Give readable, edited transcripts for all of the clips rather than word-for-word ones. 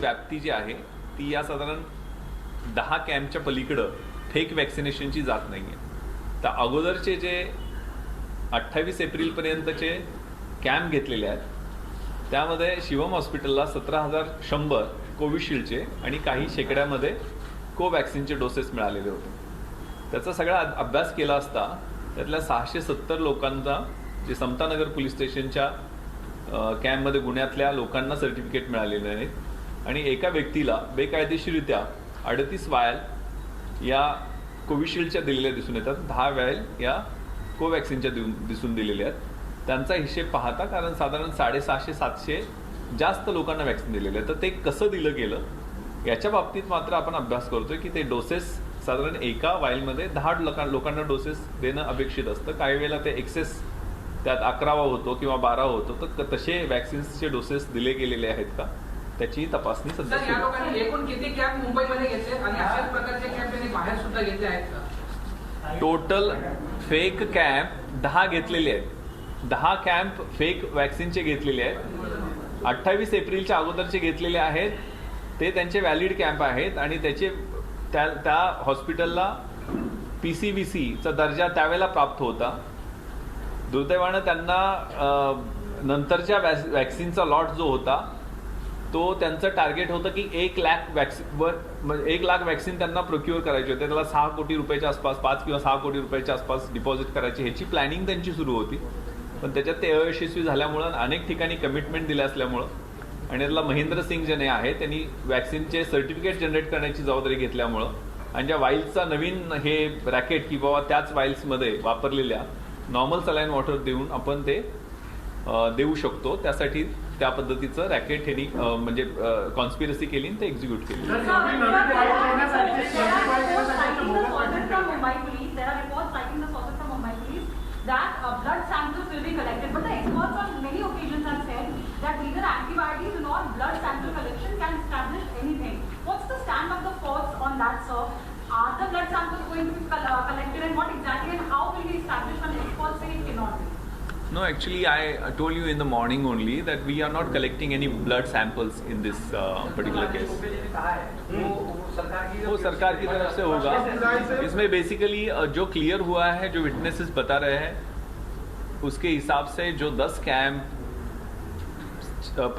व्याप्ती जी आहे ती या साधारण 10 कॅम्पच्या पलीकडं फेक वॅक्सिनेशनची जात नाही आहे. तर अगोदरचे जे 28 एप्रिलपर्यंतचे कॅम्प घेतलेले आहेत त्यामध्ये शिवम हॉस्पिटलला 17,100 कोविशिल्डचे आणि काही शेकड्यामध्ये कोवॅक्सिनचे डोसेस मिळालेले होते. त्याचा सगळा अभ्यास केला असता त्यातल्या 670 लोकांचा जे समतानगर पोलीस स्टेशनच्या कॅम्पमध्ये गुन्ह्यातल्या लोकांना सर्टिफिकेट मिळालेले नाहीत आणि एका व्यक्तीला बेकायदेशीररित्या 38 वायल या कोविशिल्डच्या दिलेल्या दिसून येतात, 10 वायल या कोवॅक्सिनच्या दिसून दिलेल्या आहेत. त्यांचा हिशेब पाहता कारण साधारण 650-700 जास्त लोकांना वॅक्सिन दिलेलं आहे. तर ते कसं दिलं गेलं याच्या बाबतीत मात्र आपण अभ्यास करतोय की ते डोसेस साधारण एका वाईलमध्ये 10 लोकांना डोसेस देणं अपेक्षित असतं. काही वेळेला ते एक्सेस त्यात 11वा होतो किंवा 12 होतो. तर तसे वॅक्सिन्सचे डोसेस दिले गेलेले आहेत का त्याची तपासणी सध्या या लोकांनी एकूण किती कॅम्प मुंबईमध्ये घेतले आणि अशाच प्रकारचे कॅम्प त्यांनी बाहेर सुद्धा घेतले आहेत का? टोटल फेक कॅम्प 10 घेतलेले आहेत. 10 कॅम्प फेक वॅक्सिनचे घेतलेले आहेत. 28 एप्रिलच्या अगोदरचे घेतलेले आहेत ते त्यांचे व्हॅलिड कॅम्प आहेत आणि त्याचे त्या हॉस्पिटलला PCVCचा दर्जा त्यावेळेला प्राप्त होता. दुर्दैवानं त्यांना नंतरच्या वॅक्सिनचा लॉट जो होता तो त्यांचं टार्गेट होतं की 1 लाख वॅक्सिन त्यांना प्रोक्युअर करायचे होते. त्याला 6 कोटी रुपयाच्या आसपास 5 किंवा 6 कोटी रुपयाच्या आसपास डिपॉझिट करायची ह्याची प्लॅनिंग त्यांची सुरू होती. पण त्याच्यात ते अयशस्वी झाल्यामुळं अनेक ठिकाणी कमिटमेंट दिले असल्यामुळं आणि त्यातला महेंद्र सिंग जने आहे त्यांनी वॅक्सिनचे सर्टिफिकेट जनरेट करण्याची जबाबदारी घेतल्यामुळं आणि ज्या वाईल्सचा नवीन हे रॅकेट की बाबा त्याच वाईल्समध्ये वापरलेल्या नॉर्मल सलाईन वॉटर देऊन आपण ते देऊ शकतो त्यासाठी त्या पद्धतीचं रॅकेट ह्यांनी म्हणजे कॉन्स्पिरसी केली आणि ते एक्झिक्यूट केली. That blood samples will be collected, but the experts on many occasions have said that neither antibodies nor blood sample collection can establish anything. What's the stand of the courts on that, sir? Are the blood samples going to be collected, and what exactly and how will we establish when experts say it cannot be? No, actually I told you in the morning only that we are not collecting any blood samples in this particular case. वो सरकार की तरफ से होगा. इसमें basically जो clear हुआ है, जो विटनेसेस बता रहे हैं उसके हिसाब से जो 10 कैंप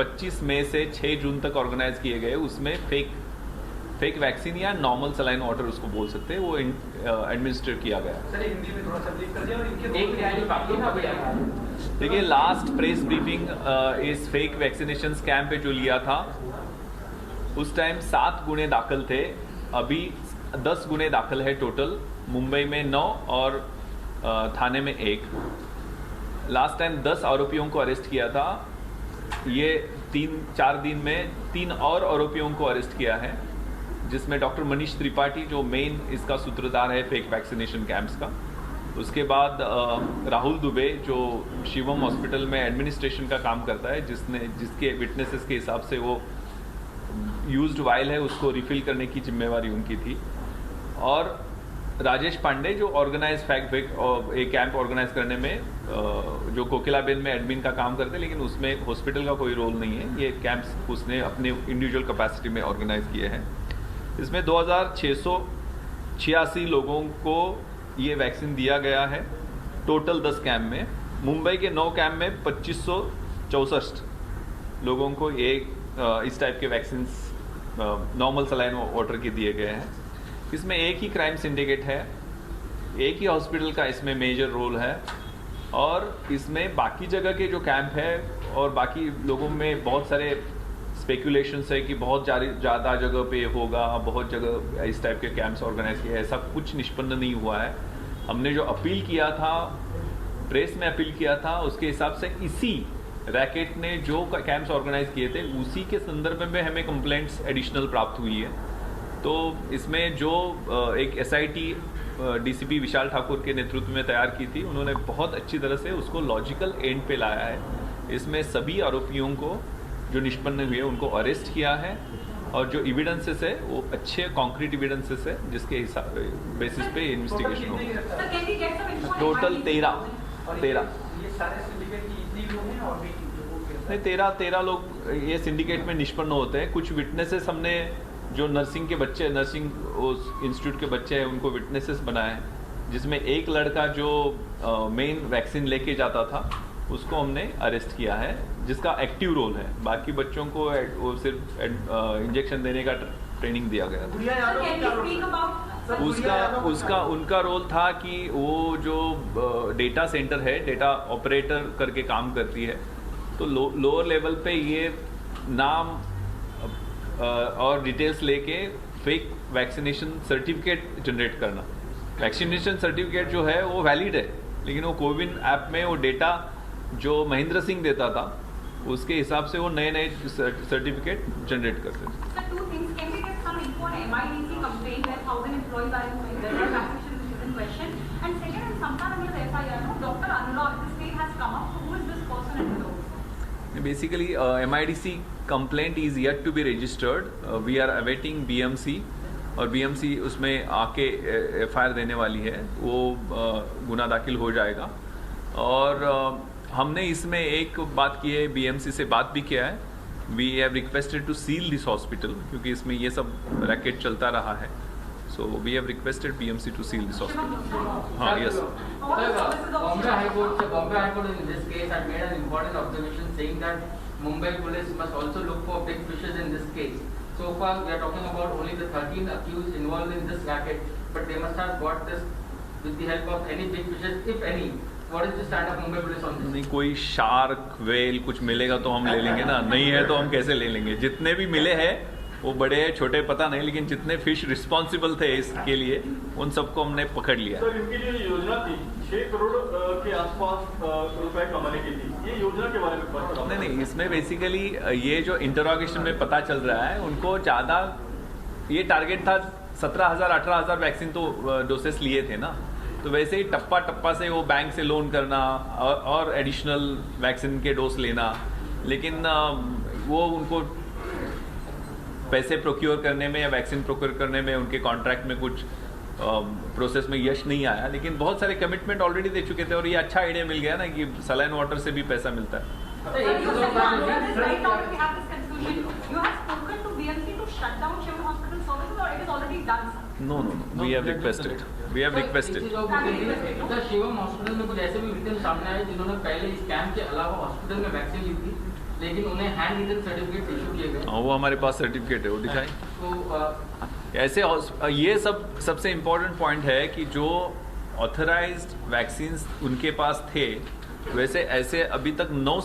25 मई से 6 जून तक ऑर्गेनाइज किए गए उसमें फेक वैक्सीन या नॉर्मल सलाइन वाटर उसको बोल सकते हैं वो एडमिनिस्टर किया गया. देखिए लास्ट प्रेस ब्रीफिंग इस फेक वैक्सीनेशन कैंप पे जो लिया था उस टाइम 7 गुने दाखिल थे. अभी 10 गुने दाखिल है टोटल. मुंबई में 9 और थाने में 1. लास्ट टाइम 10 आरोपियों को अरेस्ट किया था. ये 3-4 दिन में 3 और आरोपियों को अरेस्ट किया है जिसमें डॉक्टर मनीष त्रिपाठी जो मेन इसका सूत्रधार है फेक वैक्सीनेशन कैंप्स का. उसके बाद राहुल दुबे जो शिवम हॉस्पिटल में एडमिनिस्ट्रेशन का काम करता है जिसके विटनेसेस के हिसाब से वो यूज्ड वाइल है उसको रिफिल करने की जिम्मेवारी उनकी थी. और राजेश पांडे जो ऑर्गेनाइज एक कैंप ऑर्गेनाइज करने में जो कोकिलाबेन में एडमिन का काम करते हैं लेकिन उसमें हॉस्पिटल का कोई रोल नहीं है. ये कैंप्स उसने अपने इंडिविजुअल कैपेसिटी में ऑर्गेनाइज किए हैं. इसमेमें 2686 लोगों को ये वैक्सीन दिया गया है टोटल 10 कैंप में. मुंबई के 9 कैंप में 2564 लोगों को ये इस टाइप के वैक्सीन नॉर्मल सलाइन वाटर के दिए गए हैं. इसमें एक ही क्राइम सिंडिकेट है, एक ही हॉस्पिटल का इसमें मेजर रोल है और इसमें बाकी जगह के जो कैंप है और बाकी लोगों में बहुत सारे स्पेकुलेशंस है कि बहुत ज़्यादा जगह पे होगा, बहुत जगह इस टाइप के कैंप्स ऑर्गेनाइज किए. ऐसा कुछ निष्पन्न नहीं हुआ है. हमने जो अपील किया था, प्रेस में अपील किया था, उसके हिसाब से इसी रैकेट ने जो कैंप्स ऑर्गेनाइज किए थे उसी के संदर्भ में हमें कंप्लेंट्स एडिशनल प्राप्त हुई है. तो इसमें जो एक SIT DCP विशाल ठाकुर के नेतृत्व में तैयार की थी उन्होंने बहुत अच्छी तरह से उसको लॉजिकल एंड पे लाया है. इसमें सभी आरोपियों को जो निष्पन्न हुए उनको अरेस्ट किया है और जो एविडेंसेस है वो अच्छे कॉन्क्रीट एविडेंसेस है जिसके हिसाब बेसिस पे इन्वेस्टिगेशन होगा. टोटल 13. नहीं, 13 लोग ये सिंडिकेट में निष्पन्न होते हैं। कुछ विटनेसेस हमने जो नर्सिंग इंस्टीट्यूट के बच्चे हैं उनको विटनेसेस बनाए हैं, जिसमें एक लड़का जो मेन वैक्सीन लेके जाता था उसको हमने अरेस्ट किया है, जिसका एक्टिव रोल है। बाकी बच्चों को वो सिर्फ इंजेक्शन देने का ट्रेनिंग दिया गया था। उनका रोल था कि वो जो डेटा सेंटर है, डेटा ऑपरेटर करके काम करती है, तो लोअर लेवल पे ये नाम और डिटेल्स लेके फेक वैक्सीनेशन सर्टिफिकेट जनरेट करना। वैक्सीनेशन सर्टिफिकेट जो है वो वैलिड है, लेकिन वो कोविन ऐप में वो डेटा जो महेंद्र सिंह देता था उसके हिसाब से वो नए सर्टिफिकेट जनरेट करते थे। Sir, two things. Can we get some info on MIDC complaint where 1,000 employees are in the vaccination which is in question? And second, in sometime under the FIR, no, Dr. Anurag, this name has come up. So who is this person and below? Basically, MIDC complaint is yet to be registered. We are awaiting BMC, और BMC उसमें आके FIR देने वाली है, वो गुना दाखिल हो जाएगा। और हमने इसमें एक बात की है, BMC से बात भी किया है। We have requested to seal this hospital, क्योंकि इसमें ये सब रैकेट चलता रहा है। So we have requested BMC to seal this hospital. हाँ, yes. Bombay High Court in this case had made an important observation saying that Mumbai police must also look for big fishes in this case. So far we are talking about only the 13 accused involved in this racket, but they must have got this with the help of any big fishes, if any. What is the stand of Mumbai police on this? नहीं, कोई shark well कुछ मिलेगा तो हम ले लेंगे ना, नहीं है तो हम कैसे ले लेंगे। जितने भी मिले हैं वो बड़े छोटे पता नहीं, लेकिन जितने फिश रिस्पॉन्सिबल थे इसके लिए उन सबको हमने पकड़ लिया। सर, इनकी जो योजना थी 6 करोड़ के आसपास रुपए कमाने की थी, ये योजना के बारे में बात। नहीं, इसमें बेसिकली ये जो इंटरोगेशन में पता चल रहा है, उनको ज़्यादा ये टारगेट था 17,000 18,000 वैक्सीन तो डोसेस लिए थे ना, तो वैसे ही टप्पा से वो बैंक से लोन करना और एडिशनल वैक्सीन के डोज लेना, लेकिन वो उनको पैसे प्रोक्योर करने में या वैक्सीन प्रोक्योर करने में उनके कॉन्ट्रैक्ट में कुछ प्रोसेस में यश नहीं आया, लेकिन बहुत सारे कमिटमेंट ऑलरेडी दे चुके थे। और ये अच्छा आइडिया मिल गया ना कि सलाइन वाटर से भी पैसा मिलता है। No, we have requested. Sir, Shivam hospital में कुछ ऐसे भी विक्टिम सामने आए जिन्होंने पहले इस कैंप के अलावा हॉस्पिटल में वैक्सीन ली थी, लेकिन उन्हें हैंड रिटन सर्टिफिकेट इशू किए गए। वो हमारे पास सर्टिफिकेट है, वो दिखाएं। तो ऐसे ये सबसे इम्पोर्टेंट पॉइंट है कि जो ऑथराइज्ड वैक्सीन्स उनके पास थे, वैसे ऐसे अभी तक 9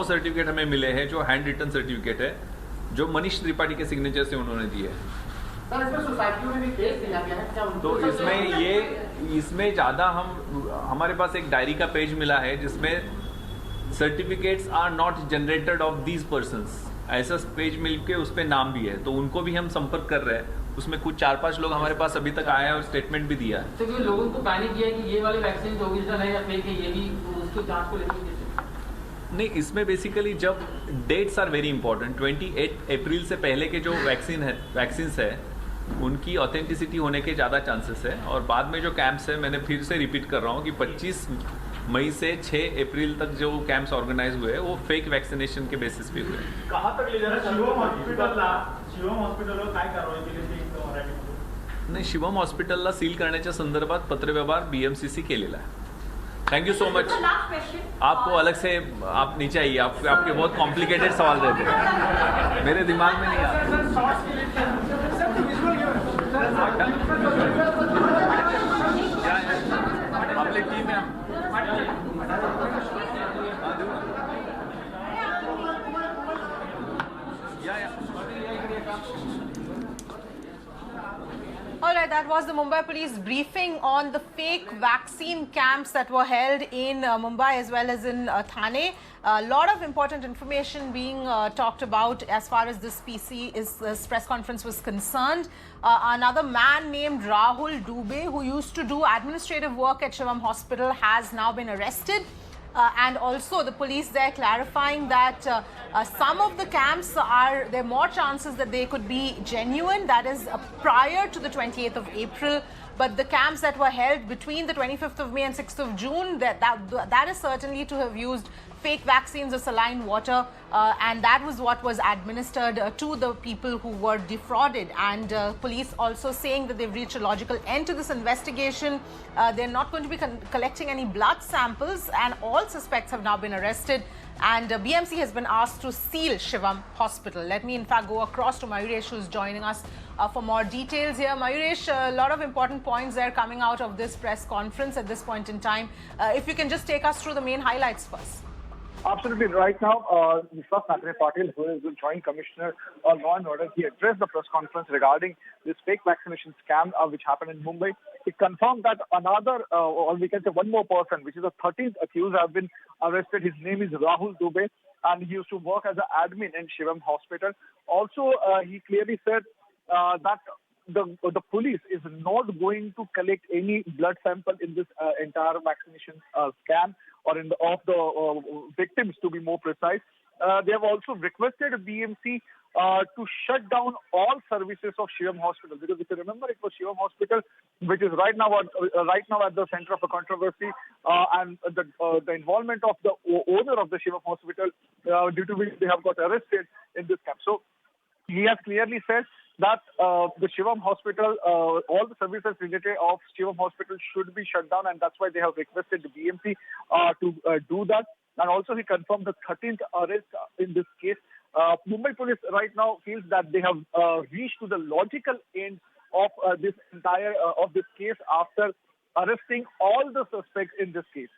सर्टिफिकेट हमें मिले हैं जो हैंड रिटन सर्टिफिकेट है, जो मनीष त्रिपाठी के सिग्नेचर से उन्होंने दिए हैं। सर, इसमें सोसाइटी में भी केस दिया गया है क्या? तो इसमें ज़्यादा हमारे पास एक डायरी का पेज मिला है जिसमें certificates are not generated of these persons, ऐसा पेज मिल के उस पर नाम भी है, तो उनको भी हम संपर्क कर रहे हैं। उसमें कुछ 4-5 लोग हमारे पास अभी तक आए हैं और स्टेटमेंट भी दिया है। तो क्यों लोगों को पैनिक किया है कि ये वाली वैक्सीन ओरिजिनल है या फेक है, ये भी उसकी जांच को लेकर? नहीं, इसमें बेसिकली जब डेट्स आर वेरी इंपॉर्टेंट, 28 अप्रैल से पहले के जो वैक्सीन्स है उनकी ऑथेंटिसिटी होने के ज़्यादा चांसेस है। और बाद में जो कैंप्स है, मैंने फिर से रिपीट कर रहा हूँ कि 25 मई से 6 अप्रैल तक जो कैंप्स ऑर्गेनाइज हुए वो फेक वैक्सीनेशन के बेसिस पे हुए। कहाँ तक ले जाना शिवम हॉस्पिटलला काय कारवाई केली ती नाही, शिवम हॉस्पिटलला सील करण्याच्या संदर्भात पत्रव्यवहार BMCC केलेला है। Thank you so much. आपको अलग से आप नीचे आइए, आपके बहुत कॉम्प्लिकेटेड सवाल रहते हैं, मेरे दिमाग में नहीं आ आपली टीम है। All right, that was the Mumbai police briefing on the fake vaccine camps that were held in Mumbai as well as in Thane. A lot of important information being talked about as far as this this press conference was concerned. Another man named Rahul Dubey, who used to do administrative work at Shivam Hospital, has now been arrested. And also the police there clarifying that some of the camps there are more chances that they could be genuine, that is prior to the 28th of April, but the camps that were held between the 25th of May and 6th of June, that is certainly to have used fake vaccines or saline water, and that was what was administered to the people who were defrauded. And police also saying that they've reached a logical end to this investigation. They're not going to be collecting any blood samples, and all suspects have now been arrested. And BMC has been asked to seal Shivam Hospital. Let me, in fact, go across to Mayuresh, who's joining us for more details here. Mayuresh, a lot of important points there coming out of this press conference at this point in time. If you can just take us through the main highlights first. Absolutely. Right now, Vishwas Nagare Patil, who is the Joint Commissioner on Law and Order, he addressed the press conference regarding this fake vaccination scam which happened in Mumbai. He confirmed that another, or we can say one more person, which is the 13th accused, have been arrested. His name is Rahul Dubey, and he used to work as an admin in Shivam Hospital. Also, he clearly said that the police is not going to collect any blood sample in this entire vaccination scam, or of the victims, to be more precise. They have also requested BMC to shut down all services of Shivam Hospital, because if you remember, it was Shivam Hospital which is right now at the center of a controversy, and the involvement of the owner of the Shivam Hospital, due to which they have got arrested in this scam. So he has clearly said that the Shivam Hospital, all the services related of Shivam Hospital should be shut down, and that's why they have requested the BMC to do that. And also he confirmed the 13th arrest in this case. Mumbai police right now feels that they have reached to the logical end of this entire of this case after arresting all the suspects in this case.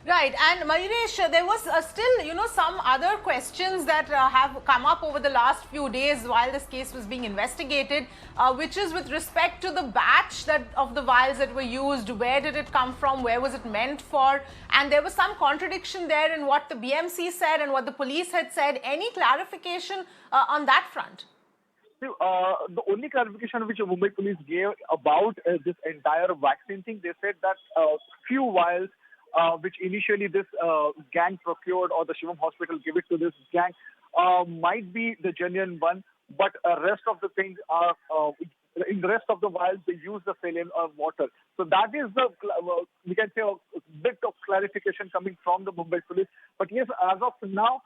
Right, and Mayuresh, there was still, some other questions that have come up over the last few days while this case was being investigated, which is with respect to the batch of the vials that were used. Where did it come from? Where was it meant for? And there was some contradiction there in what the BMC said and what the police had said. Any clarification on that front? The only clarification which the Mumbai police gave about this entire vaccine thing, they said that few vials which initially this gang procured, or the Shivam Hospital gave it to this gang, might be the genuine one, but rest of the things are, in the rest of the vials, they use the saline water. So that is the, we can say, a bit of clarification coming from the Mumbai police. But yes, as of now,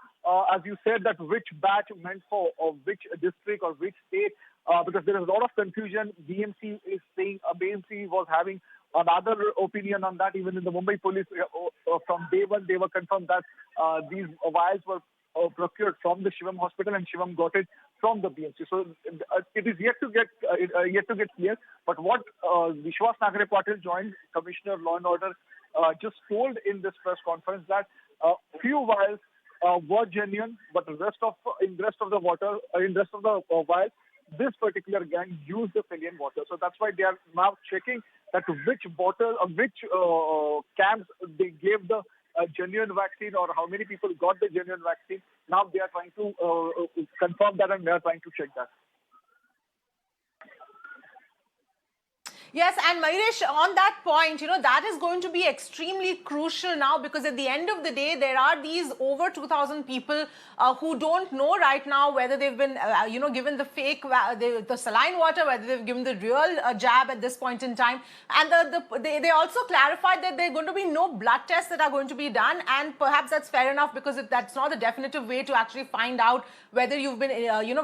as you said, that which batch meant for, or which district or which state, because there is a lot of confusion. BMC is saying, BMC was having another opinion on that. Even in the Mumbai police, from day one, they were confirmed that these vials were procured from the Shivam Hospital, and Shivam got it from the BMC. So it is yet to get clear. But what Vishwas Nagare Patil, Joint Commissioner Law and Order, just told in this press conference, that few vials were genuine, but in the rest of the vials, this particular gang used the saline water. So that's why they are now checking that which bottle or which camps they gave the genuine vaccine, or how many people got the genuine vaccine. Now they are trying to confirm that, and they are trying to check that. Yes, and Mayuresh, on that point, that is going to be extremely crucial now, because at the end of the day, there are these over 2,000 people who don't know right now whether they've been, given the fake, the saline water, whether they've given the real jab at this point in time. And they also clarified that there are going to be no blood tests that are going to be done, and perhaps that's fair enough, because that's not a definitive way to actually find out whether you've been,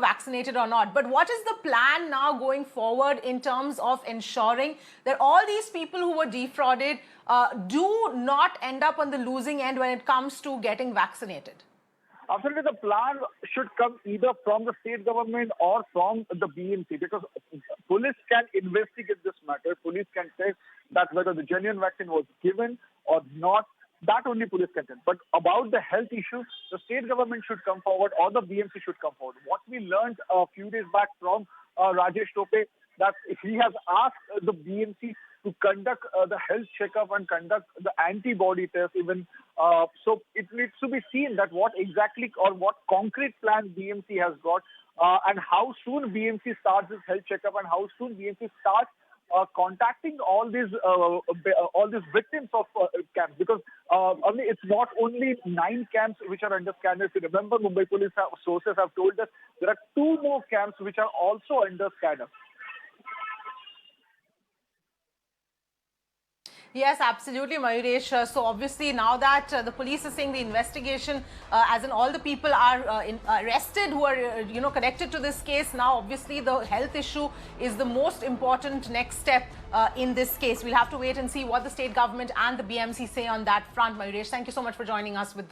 vaccinated or not. But what is the plan now going forward in terms of ensuring that all these people who were defrauded do not end up on the losing end when it comes to getting vaccinated? Absolutely, the plan should come either from the state government or from the BMC, because police can investigate this matter. Police can say that whether the genuine vaccine was given or not. That only police can tell. But about the health issues, the state government should come forward, or the BMC should come forward. What we learned a few days back from Rajesh Tope, that he has asked the BMC to conduct the health checkup and conduct the antibody test even. So it needs to be seen that what exactly or what concrete plan BMC has got, and how soon BMC starts this health checkup, and how soon BMC starts contacting all these victims of camps, because it's not only 9 camps which are under scanner. If you remember, Mumbai police sources have told us there are 2 more camps which are also under scanner. Yes, absolutely, Mayuresh. So obviously now that the police is saying the investigation, as in all the people are arrested who are, connected to this case, now obviously the health issue is the most important next step in this case. We'll have to wait and see what the state government and the BMC say on that front. Mayuresh, thank you so much for joining us with those.